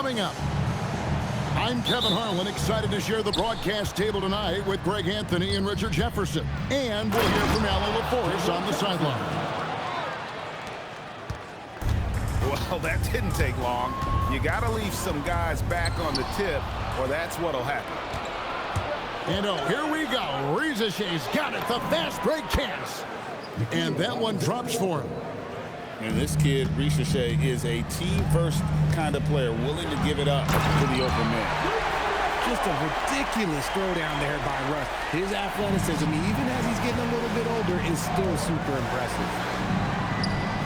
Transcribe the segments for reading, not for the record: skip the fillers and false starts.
Coming up, I'm Kevin Harlan, excited to share the broadcast table tonight with Greg Anthony and Richard Jefferson. And we'll hear from Alan LaForce on the sideline. Well, that didn't take long. You got to leave some guys back on the tip, or that's what'll happen. And oh, here we go. Rizashay's got it. The fast break chance. And that one drops for him. And this kid, Rizashay, is a team-first kind of player, willing to give it up to the open man. Just a ridiculous throwdown there by Russ. His athleticism, even as he's getting a little bit older, is still super impressive.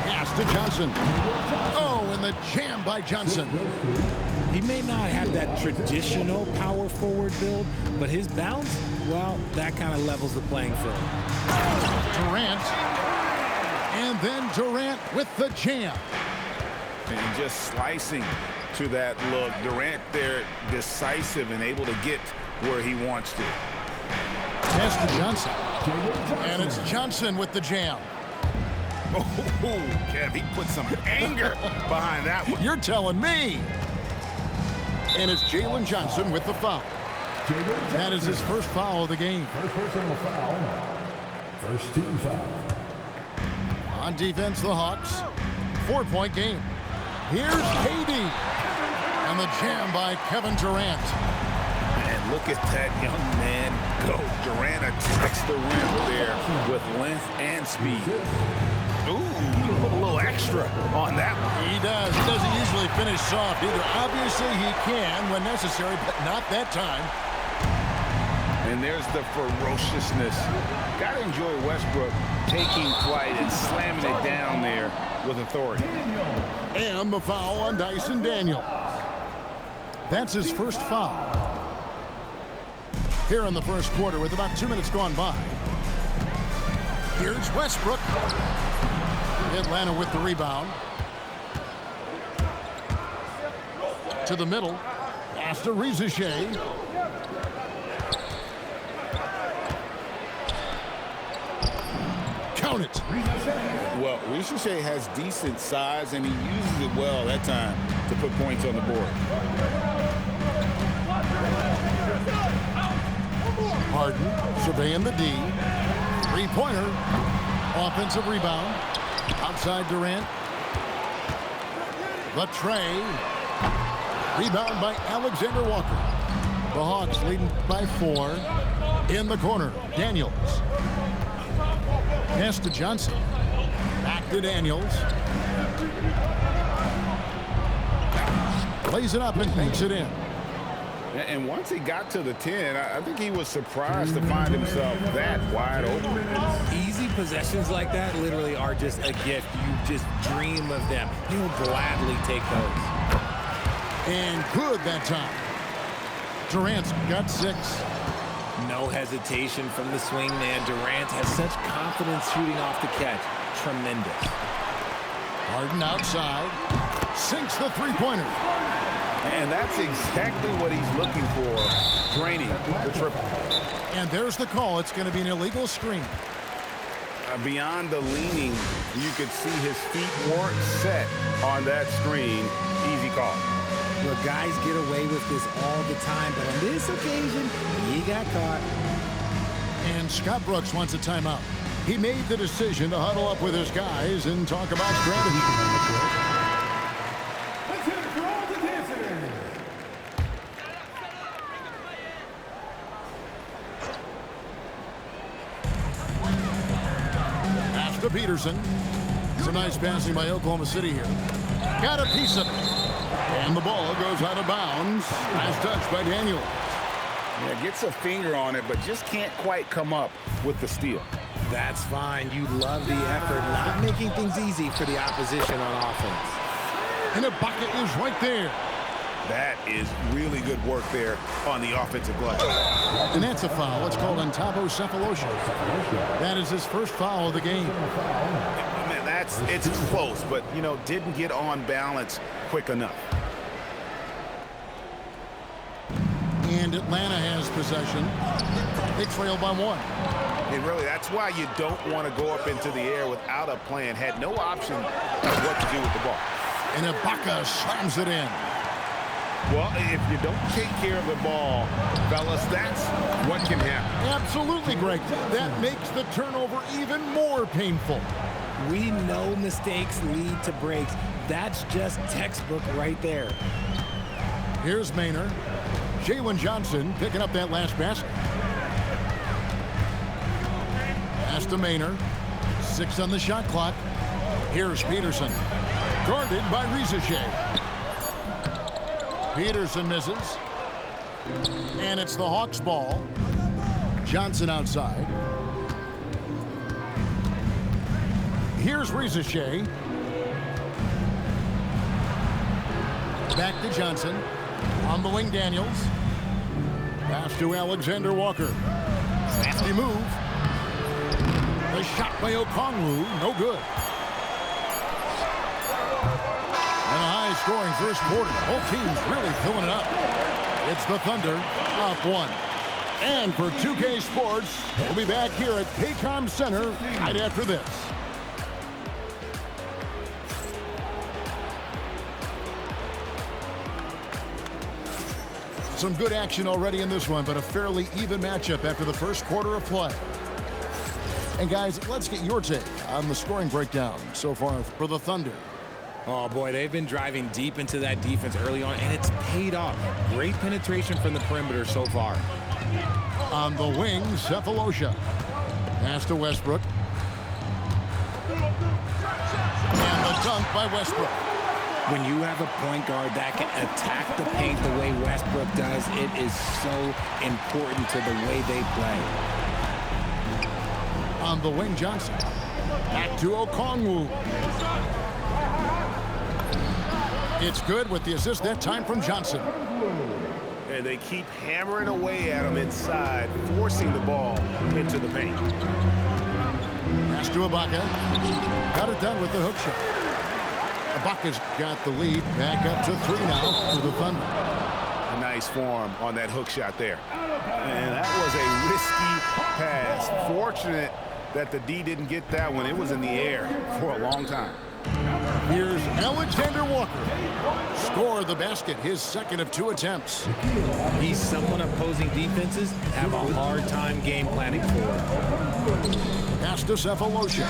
Pass to Johnson. Oh, and the jam by Johnson. He may not have that traditional power forward build, but his bounce, well, that kind of levels the playing field. Durant. And then Durant with the jam. And just slicing to that look. Durant there, decisive and able to get where he wants to. Pass to Johnson. And it's Johnson with the jam. Oh, Kev, he put some anger behind that one. You're telling me. And it's Jalen Johnson with the foul. That is his first foul of the game. First personal foul. First team foul. On defense, the Hawks. 4-point game. Here's KD. And the jam by Kevin Durant. And look at that young man go. Durant attacks the rim there with length and speed. Ooh, put a little extra on that one. He does. He doesn't usually finish soft either. Obviously, he can when necessary, but not that time. And there's the ferociousness. Got to enjoy Westbrook taking flight and slamming it down there with authority. And the foul on Dyson Daniel. That's his first foul. Here in the first quarter with about 2 minutes gone by. Here's Westbrook. Atlanta with the rebound. To the middle. Pass to Rizashay. Count it. Well, Rizashay has decent size, and he uses it well that time to put points on the board. Harden surveying the D. Three-pointer. Offensive rebound. Outside Durant. The tray. Rebound by Alexander Walker. The Hawks leading by 4. In the corner, Daniels. Pass to Johnson. Back to Daniels. Lays it up and makes it in. And once he got to the 10, I think he was surprised to find himself that wide open. Easy possessions like that literally are just a gift. You just dream of them. He'll gladly take those. And good that time. Durant's got 6. No hesitation from the swing man. Durant has such confidence shooting off the catch. Tremendous. Harden outside. Sinks the three-pointer. And that's exactly what he's looking for, draining the triple. And there's the call. It's going to be an illegal screen. Beyond the leaning, you could see his feet weren't set on that screen. Easy call. Look, guys get away with this all the time, but on this occasion, he got caught. And Scott Brooks wants a timeout. He made the decision to huddle up with his guys and talk about strategy. To Peterson. Some nice passing by Oklahoma City here. Got a piece of it. And the ball goes out of bounds. Nice touch by Daniel. Yeah, gets a finger on it, but just can't quite come up with the steal. That's fine. You love the effort, not making things easy for the opposition on offense. And Ibaka is right there. That is really good work there on the offensive glass. And that's a foul. It's called entomocephalosha. That is his first foul of the game. Man, it's close, but, you know, didn't get on balance quick enough. And Atlanta has possession. They trail by 1. And really, that's why you don't want to go up into the air without a plan. Had no option of what to do with the ball. And Ibaka slams it in. Well, if you don't take care of the ball, fellas, that's what can happen. Absolutely, Greg. That makes the turnover even more painful. We know mistakes lead to breaks. That's just textbook right there. Here's Maynard. Jalen Johnson picking up that last basket. Pass to Maynard. 6 on the shot clock. Here's Peterson. Guarded by Rizichet. Peterson misses. And it's the Hawks' ball. Johnson outside. Here's Rizichet. Back to Johnson. On the wing, Daniels. Pass to Alexander Walker. Nasty move. The shot by Okongwu, no good. And a high-scoring first quarter. Both teams really filling it up. It's the Thunder up 1. And for 2K Sports, we'll be back here at Paycom Center right after this. Some good action already in this one, but a fairly even matchup after the first quarter of play. And guys, let's get your take on the scoring breakdown so far for the Thunder. Oh boy, they've been driving deep into that defense early on, and it's paid off. Great penetration from the perimeter so far. On the wing, Cephalosha. Pass to Westbrook. And the dunk by Westbrook. When you have a point guard that can attack the paint the way Westbrook does, it is so important to the way they play. On the wing, Johnson. Back to Okongwu. It's good with the assist that time from Johnson. And they keep hammering away at him inside, forcing the ball into the paint. Pass to Ibaka. Got it done with the hook shot. Ibaka's got the lead. Back up to 3 now for the Thunder. A nice form on that hook shot there. And that was a risky pass. Fortunate that the D didn't get that one. It was in the air for a long time. Here's Alexander Walker. Scored the basket, his second of 2 attempts. He's someone opposing defenses have a hard time game planning for. Pass to Cephalosha.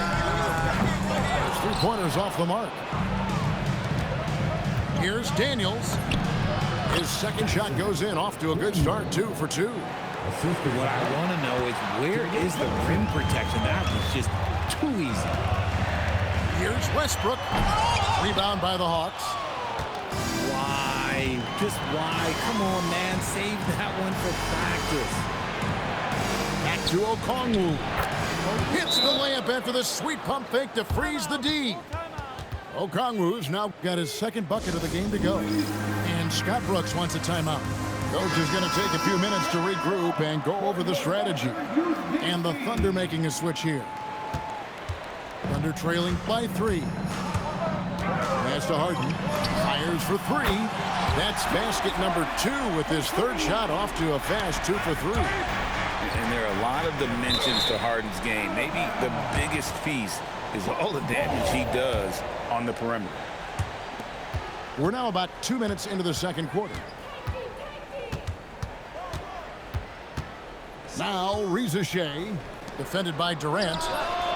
3-pointers off the mark. Here's Daniels. His second shot goes in, off to a good start, 2 for 2. What I want to know is where is the rim protection? That was just too easy. Here's Westbrook. Rebound by the Hawks. Why? Just why? Come on, man. Save that one for practice. Back to Okongwu. Hits the layup after the sweet pump fake to freeze the D. Okongwu's now got his second bucket of the game to go. And Scott Brooks wants a timeout. Coach is going to take a few minutes to regroup and go over the strategy. And the Thunder making a switch here. Thunder trailing by 3. Pass to Harden. Fires for 3. That's basket number 2 with his third shot off to a fast 2 for 3. And there are a lot of dimensions to Harden's game. Maybe the biggest piece is all the damage he does on the perimeter. We're now about 2 minutes into the second quarter. Now Rizichet, defended by Durant.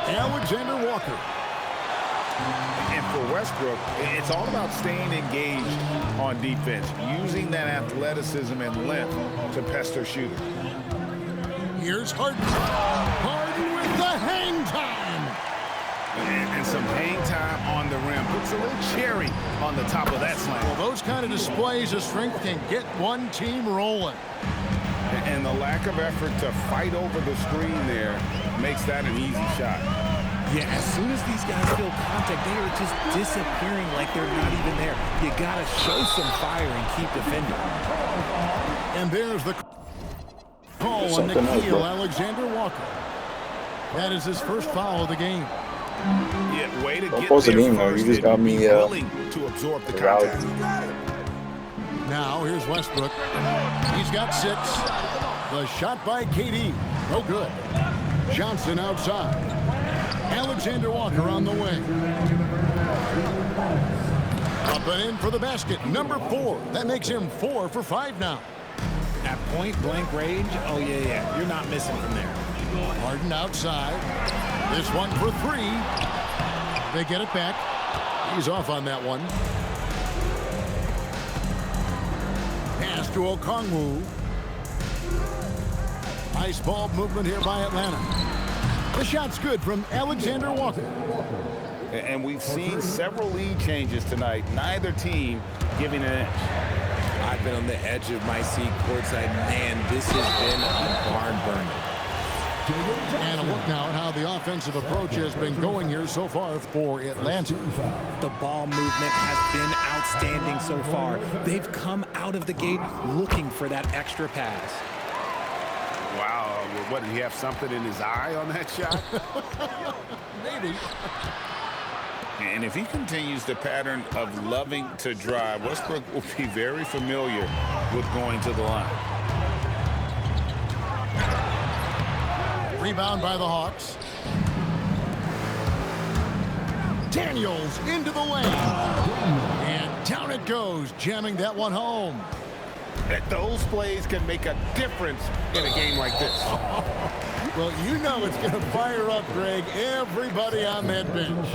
Alexander Walker. And for Westbrook, it's all about staying engaged on defense, using that athleticism and length to pester shooters. Here's Harden. Harden with the hang time. And some hang time on the rim. Puts a little cherry on the top of that slam. Well, those kind of displays of strength can get one team rolling. And the lack of effort to fight over the screen there makes that an easy shot. Yeah, as soon as these guys feel contact, they are just disappearing like they're not even there. You got to show some fire and keep defending. And there's the call on Nikhil Alexander Walker. That is his first foul of the game. Yeah, way to get the there game, first. you just got me willing to absorb the contact. Now here's Westbrook. He's got 6. The shot by KD. No good. Johnson outside. Alexander Walker on the wing. Up and in for the basket. Number 4. That makes him 4 for 5 now. At point-blank range, oh, yeah. You're not missing from there. Harden outside. This one for 3. They get it back. He's off on that one. Pass to Okongwu. Nice ball movement here by Atlanta. The shot's good from Alexander Walker. And we've seen several lead changes tonight. Neither team giving an inch. I've been on the edge of my seat courtside. Man, this has been a barn burner. And a look now at how the offensive approach has been going here so far for Atlanta. The ball movement has been outstanding so far. They've come out of the gate looking for that extra pass. Wow, what, did he have something in his eye on that shot? Maybe. And if he continues the pattern of loving to drive, Westbrook will be very familiar with going to the line. Rebound by the Hawks. Daniels into the lane. And down it goes, jamming that one home. Those plays can make a difference in a game like this. Well, you know it's going to fire up, Greg, everybody on that bench.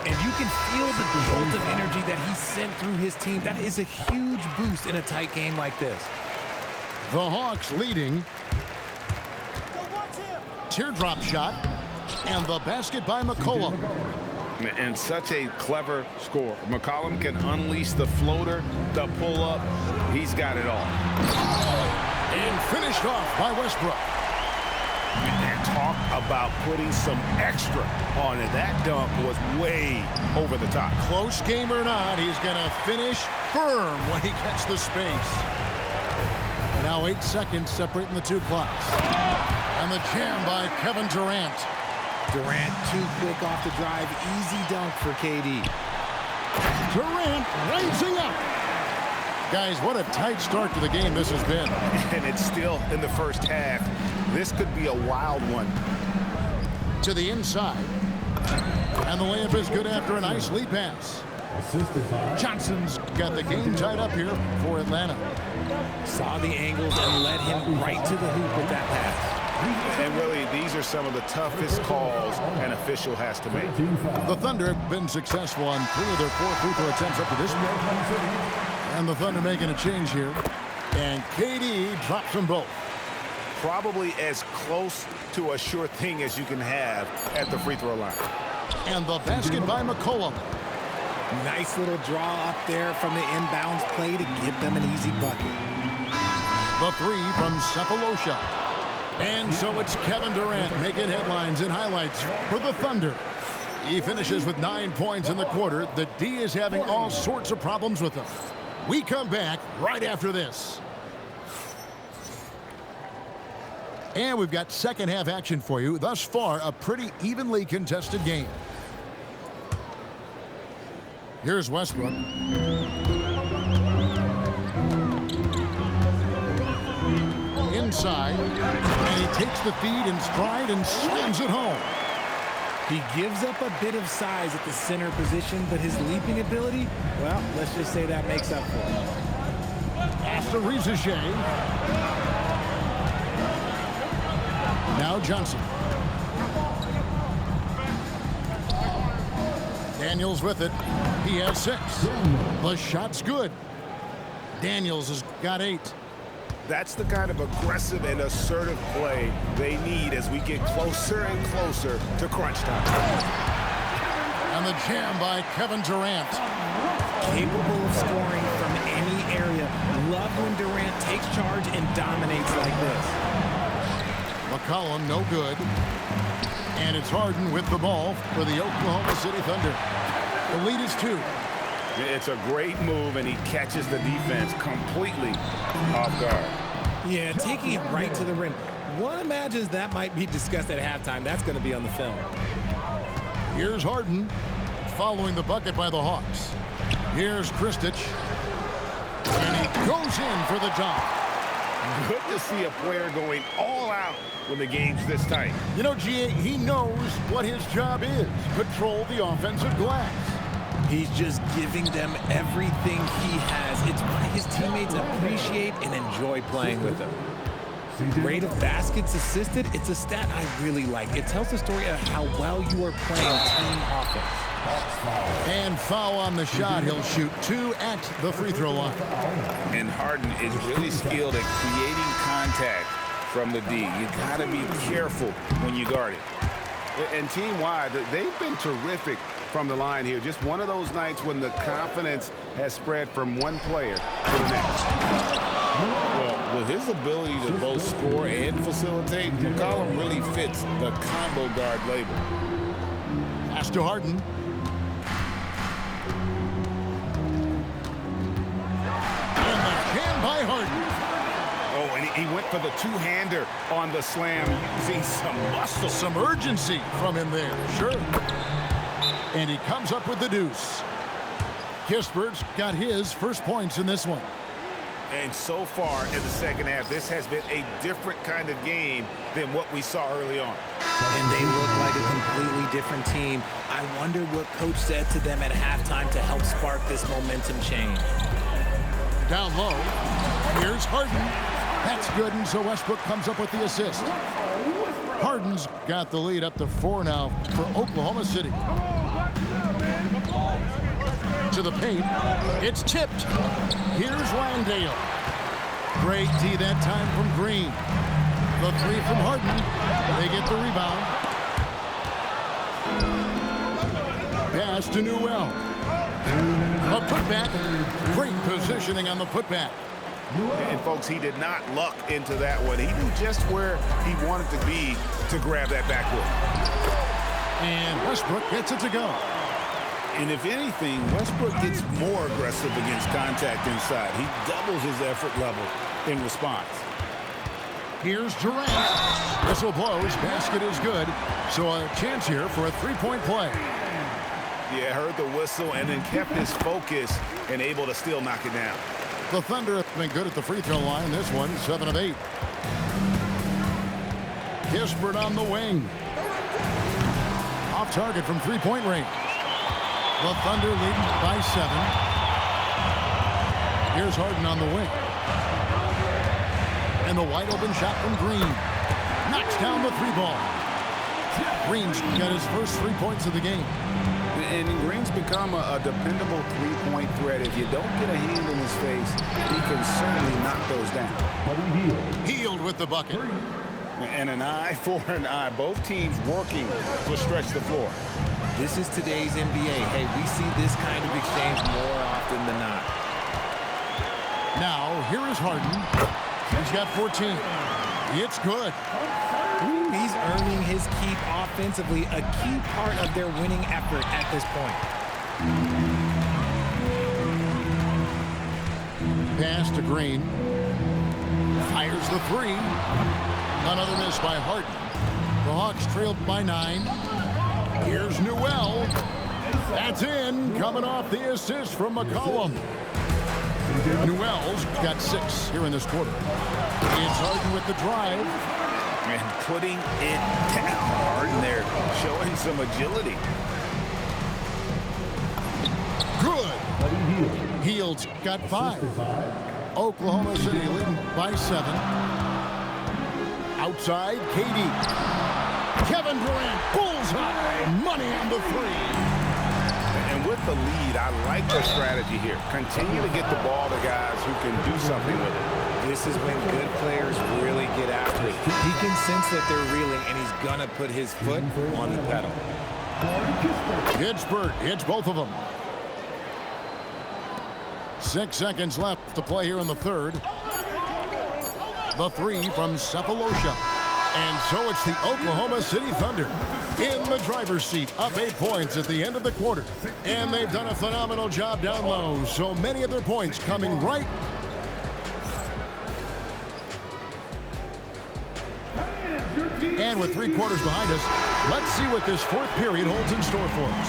And you can feel the jolt of energy that he sent through his team. That is a huge boost in a tight game like this. The Hawks leading. Teardrop shot. And the basket by McCollum. And such a clever score. McCollum can unleash the floater, the pull-up. He's got it all. And finished off by Westbrook. And talk about putting some extra on it. That dunk was way over the top. Close game or not, he's going to finish firm when he gets the space. Now 8 seconds separating the two clocks. And the jam by Kevin Durant. Durant too quick off the drive. Easy dunk for KD. Durant rising up. Guys, what a tight start to the game this has been. And it's still in the first half. This could be a wild one. To the inside. And the layup is good after a nice lead pass. Johnson's got the game tied up here for Atlanta. Saw the angles and led him right to the hoop with that pass. And really, these are some of the toughest calls an official has to make. The Thunder have been successful on 3 of their 4 free throw attempts up to this point. And the Thunder making a change here. And KD drops them both. Probably as close to a sure thing as you can have at the free throw line. And the basket by McCollum. Nice little draw up there from the inbounds play to give them an easy bucket. The 3 from Cephalosha. And so it's Kevin Durant making headlines and highlights for the Thunder. He finishes with 9 points in the quarter. The D is having all sorts of problems with him. We come back right after this. And we've got second half action for you. Thus far, a pretty evenly contested game. Here's Westbrook. Inside, and he takes the feed in stride and slams it home. He gives up a bit of size at the center position, but his leaping ability, well, let's just say that makes up for it. After Rizichet. Now Johnson. Daniels with it. He has 6. The shot's good. Daniels has got 8. That's the kind of aggressive and assertive play they need as we get closer and closer to crunch time. And the jam by Kevin Durant. Capable of scoring from any area. Love when Durant takes charge and dominates like this. McCollum, no good. And it's Harden with the ball for the Oklahoma City Thunder. The lead is 2. It's a great move, and he catches the defense completely off guard. Yeah, taking it right to the rim. One imagines that might be discussed at halftime. That's going to be on the film. Here's Harden following the bucket by the Hawks. Here's Kristich. And he goes in for the dunk. Good to see a player going all out when the game's this tight. You know, G.A., he knows what his job is. Control the offensive glass. He's just giving them everything he has. It's why his teammates appreciate and enjoy playing with him. Rate of baskets assisted, it's a stat I really like. It tells the story of how well you are playing team offense. And foul on the shot. He'll shoot 2 at the free throw line. And Harden is really skilled at creating contact from the D. You got to be careful when you guard it. And team-wide, they've been terrific from the line here. Just one of those nights when the confidence has spread from one player to the next. Well, with his ability to both score and facilitate, McCollum really fits the combo guard label. Pass to Harden. And the jam by Harden. Oh, and he went for the two-hander on the slam, using some muscle. Some urgency from him there, sure. And he comes up with the deuce. Kispert's got his first points in this one. And so far in the second half, this has been a different kind of game than what we saw early on. And they look like a completely different team. I wonder what coach said to them at halftime to help spark this momentum change. Down low. Here's Harden. That's good, and so Westbrook comes up with the assist. Harden's got the lead up to 4 now for Oklahoma City. To the paint. It's tipped. Here's Landale. Great D that time from Green. The 3 from Harden. They get the rebound. Pass to Newell. A putback. Great positioning on the putback. And, folks, he did not luck into that one. He knew just where he wanted to be to grab that backwood. And Westbrook gets it to go. And if anything, Westbrook gets more aggressive against contact inside. He doubles his effort level in response. Here's Durant. Whistle blows. Basket is good. So a chance here for a three-point play. Yeah, heard the whistle and then kept his focus and able to still knock it down. The Thunder have been good at the free throw line. This one, 7 of 8. Kispert on the wing. Off target from three-point range. The Thunder leading by 7. Here's Harden on the wing. And the wide open shot from Green. Knocks down the 3-ball. Green's got his first 3 points of the game. And Green's become a dependable three-point threat. If you don't get a hand in his face, he can certainly knock those down. Healed with the bucket. And an eye for an eye. Both teams working to stretch the floor. This is today's NBA. Hey, we see this kind of exchange more often than not. Now, here is Harden. He's got 14. It's good. He's earning his keep offensively, a key part of their winning effort at this point. Pass to Green. Fires the 3. Another miss by Harden. The Hawks trailed by 9. Here's Newell. That's in, coming off the assist from McCollum. Newell's got 6 here in this quarter. It's Harden with the drive. And putting it down. Harden there, showing some agility. Good. Heald's got 5. Oklahoma City leading by 7. Outside, KD. Kevin Durant, bullseye. Money on the 3. And with the lead, I like their strategy here. Continue to get the ball to guys who can do something with it. This is when good players really get after it. He can sense that they're reeling, and he's going to put his foot on the pedal. Kispert hits both of them. 6 seconds left to play here in the third. The 3 from Cephalosha. And so it's the Oklahoma City Thunder in the driver's seat, up 8 points at the end of the quarter. And they've done a phenomenal job down low. So many of their points coming right. And with 3 quarters behind us, let's see what this 4th period holds in store for us.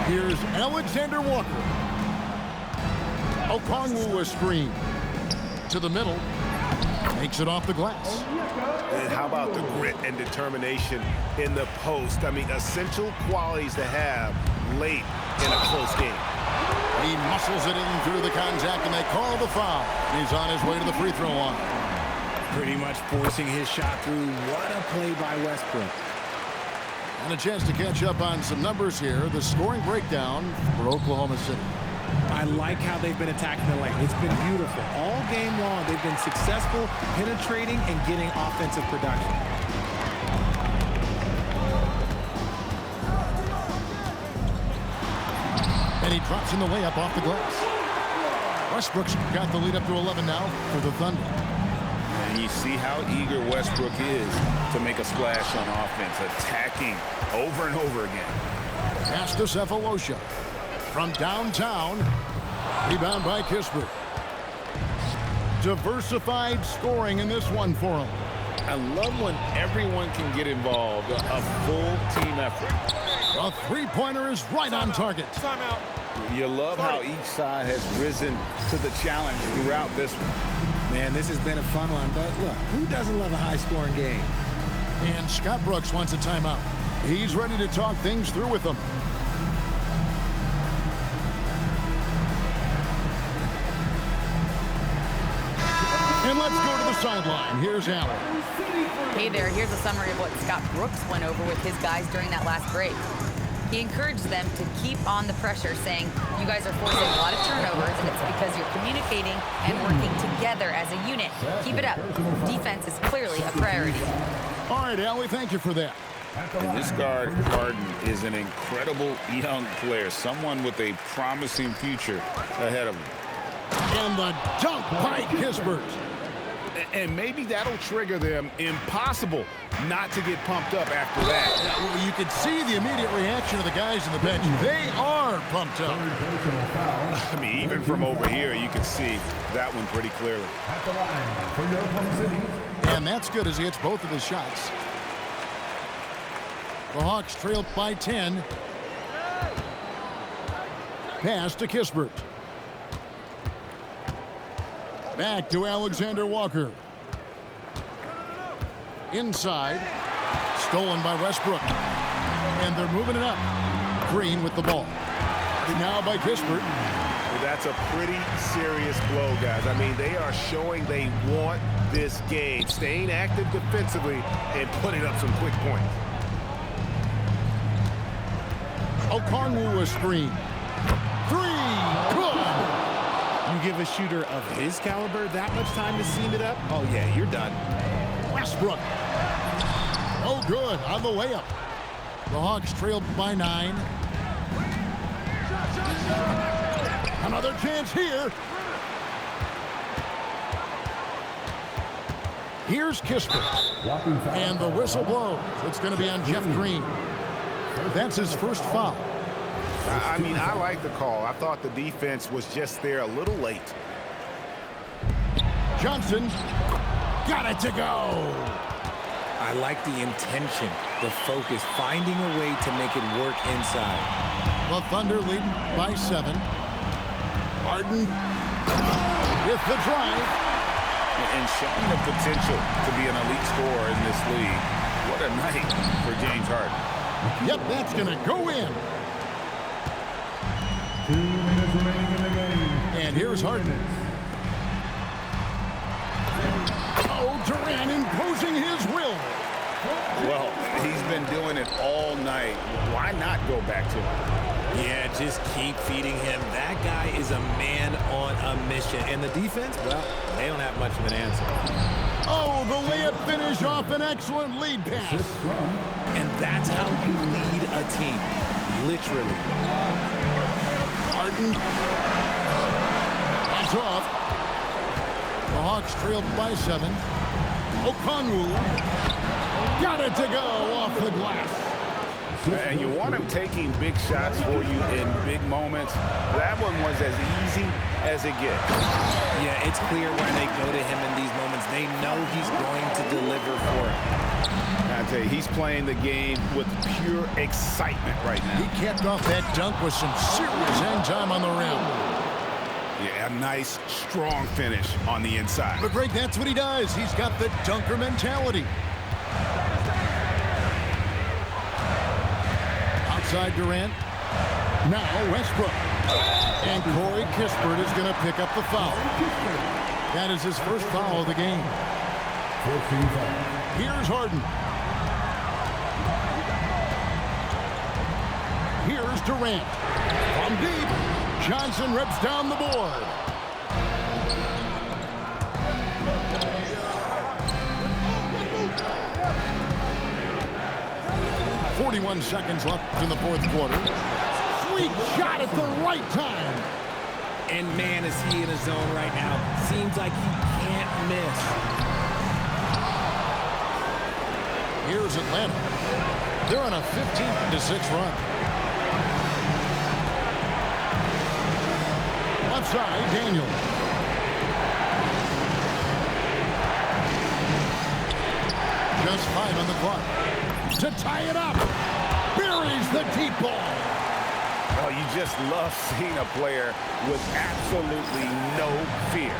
Here's Alexander Walker. Okongwu a screen. To the middle. Makes it off the glass. And how about the grit and determination in the post? I mean, essential qualities to have late in a close game. He muscles it in through the contact, and they call the foul. He's on his way to the free throw line. Pretty much forcing his shot through. What a play by Westbrook. And a chance to catch up on some numbers here. The scoring breakdown for Oklahoma City. I like how they've been attacking the lane. It's been beautiful. All game long, they've been successful penetrating and getting offensive production. And he drops in the layup off the glass. Westbrook's got the lead up to 11 now for the Thunder. And you see how eager Westbrook is to make a splash on offense, attacking over and over again. Pass to Cephalosha. From downtown, rebound by Kispert. Diversified scoring in this one for him. I love when everyone can get involved, a full team effort. A three-pointer is right on target. You love how each side has risen to the challenge throughout this one. Man, this has been a fun one, but look, who doesn't love a high-scoring game? And Scott Brooks wants a timeout. He's ready to talk things through with them. And let's go to the sideline. Here's Allen. Hey there, here's a summary of what Scott Brooks went over with his guys during that last break. He encouraged them to keep on the pressure, saying, you guys are forcing a lot of turnovers, and it's because you're communicating and working together as a unit. Keep it up. Defense is clearly a priority. All right, Allie, thank you for that. And this guard, Harden, is an incredible young player, someone with a promising future ahead of him. And the dunk by Kispert. And maybe that'll trigger them. Impossible not to get pumped up after that. You could see the immediate reaction of the guys on the bench. They are pumped up. I mean, even from over here, you can see that one pretty clearly. At the line for your Oklahoma City. And that's good as he hits both of his shots. The Hawks trail by 10. Pass to Kispert. Back to Alexander Walker. Inside. Stolen by Westbrook. And they're moving it up. Green with the ball. Now by Kispert. That's a pretty serious blow, guys. I mean, they are showing they want this game. Staying active defensively and putting up some quick points. Okongwu a screen. Three. Good. You give a shooter of his caliber that much time to seam it up? Oh, yeah, you're done. Westbrook. Oh, good on the layup. The Hawks trailed by 9. Another chance here. Here's Kispert. And the whistle blows. It's going to be on Jeff Green. That's his first foul. I mean, I like the call. I thought the defense was just there a little late. Johnson got it to go. I like the intention, the focus, finding a way to make it work inside. The Thunder lead by 7. Harden with the drive. And showing the potential to be an elite scorer in this league. What a night for James Harden. Yep, that's going to go in. 2 minutes remaining in the game. And here's Harden. Oh, Durant imposing his will. Well, he's been doing it all night. Why not go back to him? Yeah, just keep feeding him. That guy is a man on a mission. And the defense, well, they don't have much of an answer. Oh, the layup finish off an excellent lead pass. And that's how you lead a team, literally. Harden. That's off. The Hawks trailed by 7. Okongwu got it to go off the glass. And you want him taking big shots for you in big moments. That one was as easy as it gets. Yeah, it's clear when they go to him in these moments. They know he's going to deliver for it. I tell you, he's playing the game with pure excitement right now. He capped off that dunk with some serious hang time on the rim. Yeah, a nice, strong finish on the inside. But Greg, that's what he does. He's got the dunker mentality. Outside Durant. Now Westbrook. And Corey Kispert is going to pick up the foul. That is his first foul of the game. Here's Harden. Here's Durant. From deep, Johnson rips down the board. .41 seconds left in the fourth quarter. Sweet shot at the right time. And man, is he in a zone right now. Seems like he can't miss. Here's Atlanta. They're on a 15-6 run. Left side, Daniel. Just 5 on the clock. To tie it up. Buries the deep ball. Oh, you just love seeing a player with absolutely no fear.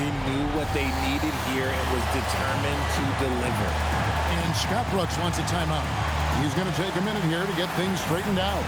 He knew what they needed here and was determined to deliver. And Scott Brooks wants a timeout. He's going to take a minute here to get things straightened out.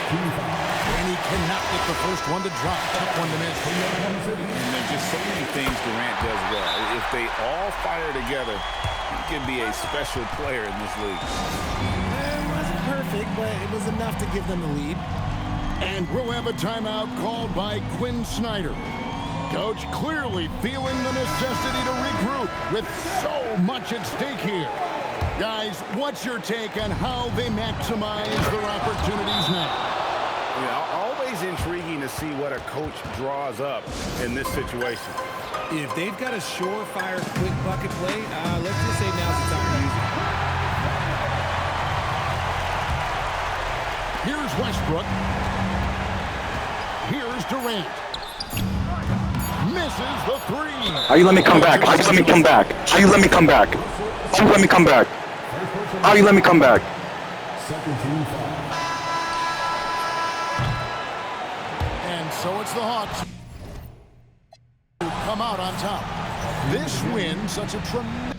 And he cannot get the first one to drop. Tough one to miss. And there's just so many things Durant does well. If they all fire together, he can be a special player in this league. It wasn't perfect, but it was enough to give them the lead. And we'll have a timeout called by Quinn Snyder. Coach clearly feeling the necessity to regroup with so much at stake here. Guys, what's your take on how they maximize their opportunities now? Yeah, always intriguing to see what a coach draws up in this situation. If they've got a surefire quick bucket play, let's just say now's the time to use it. Here's Westbrook. Here's Durant. Misses the three. How you let me come back? How you let me come back? How you let me come back? How you let me come back? How you let me come back? And so it's the Hawks who come out on top. This win, such a tremendous